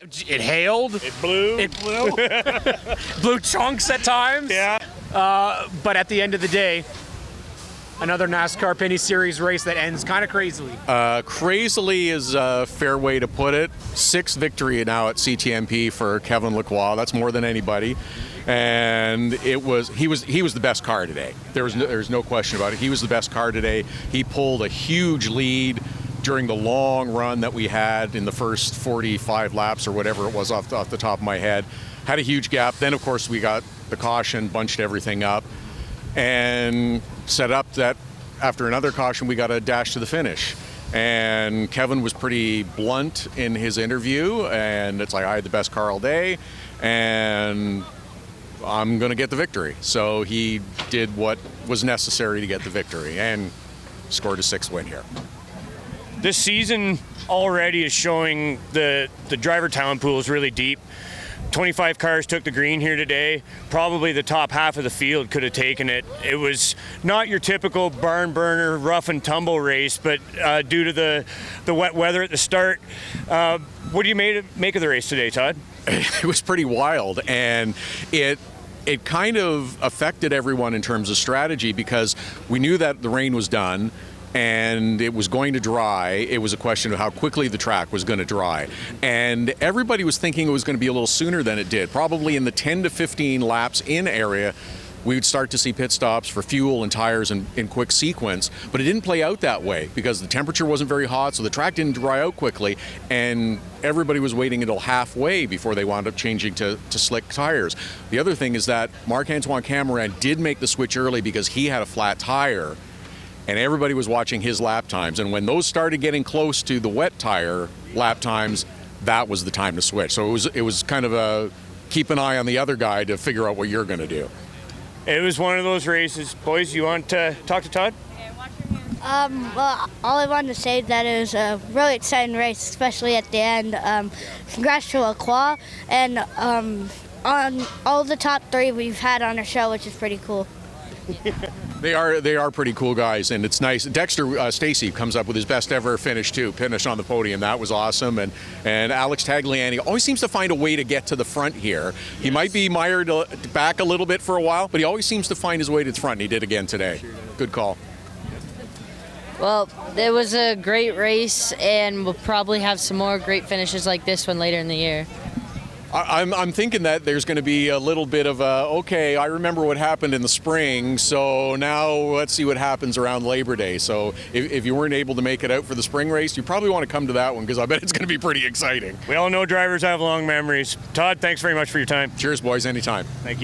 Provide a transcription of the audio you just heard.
It hailed. It blew. It blew. Blew chunks at times. Yeah. But at the end of the day, another NASCAR Penny Series race that ends kind of crazily. Crazily is a fair way to put it. 6th victory now at CTMP for Kevin Lacroix. That's more than anybody. And he was the best car today. There's no question about it. He was the best car today. He pulled a huge lead during the long run that we had in the first 45 laps or whatever it was off the top of my head. Had a huge gap. Then, of course, we got the caution, bunched everything up, and set up that after another caution, we got a dash to the finish. And Kevin was pretty blunt in his interview, and it's like, I had the best car all day, and I'm going to get the victory. So he did what was necessary to get the victory and scored a 6th win here. This season already is showing the driver talent pool is really deep. 25 cars took the green here today. Probably the top half of the field could have taken it. It was not your typical barn burner, rough and tumble race, but due to the wet weather at the start. What do you make of the race today, Todd? It was pretty wild, and it kind of affected everyone in terms of strategy because we knew that the rain was done and it was going to dry. It was a question of how quickly the track was going to dry. And everybody was thinking it was going to be a little sooner than it did. Probably in the 10 to 15 laps in area, we would start to see pit stops for fuel and tires in quick sequence. But it didn't play out that way because the temperature wasn't very hot, so the track didn't dry out quickly, and everybody was waiting until halfway before they wound up changing to slick tires. The other thing is that Marc-Antoine Cameron did make the switch early because he had a flat tire, and everybody was watching his lap times. And when those started getting close to the wet tire lap times, that was the time to switch. So it was kind of a keep an eye on the other guy to figure out what you're going to do. It was one of those races. Boys, you want to talk to Todd? Well, all I wanted to say is that it was a really exciting race, especially at the end. Congrats to Lacroix and on all the top 3 we've had on our show, which is pretty cool. They are pretty cool guys, and it's nice. Dexter Stacy comes up with his best ever finish on the podium. That was awesome. And Alex Tagliani always seems to find a way to get to the front here. He might be mired back a little bit for a while, but he always seems to find his way to the front, and he did again today. Good call. Well, it was a great race, and we'll probably have some more great finishes like this one later in the year. I'm thinking that there's going to be a little bit of okay, I remember what happened in the spring, so now let's see what happens around Labor Day. So if you weren't able to make it out for the spring race, you probably want to come to that one because I bet it's going to be pretty exciting. We all know drivers have long memories. Todd, thanks very much for your time. Cheers, boys, anytime. Thank you.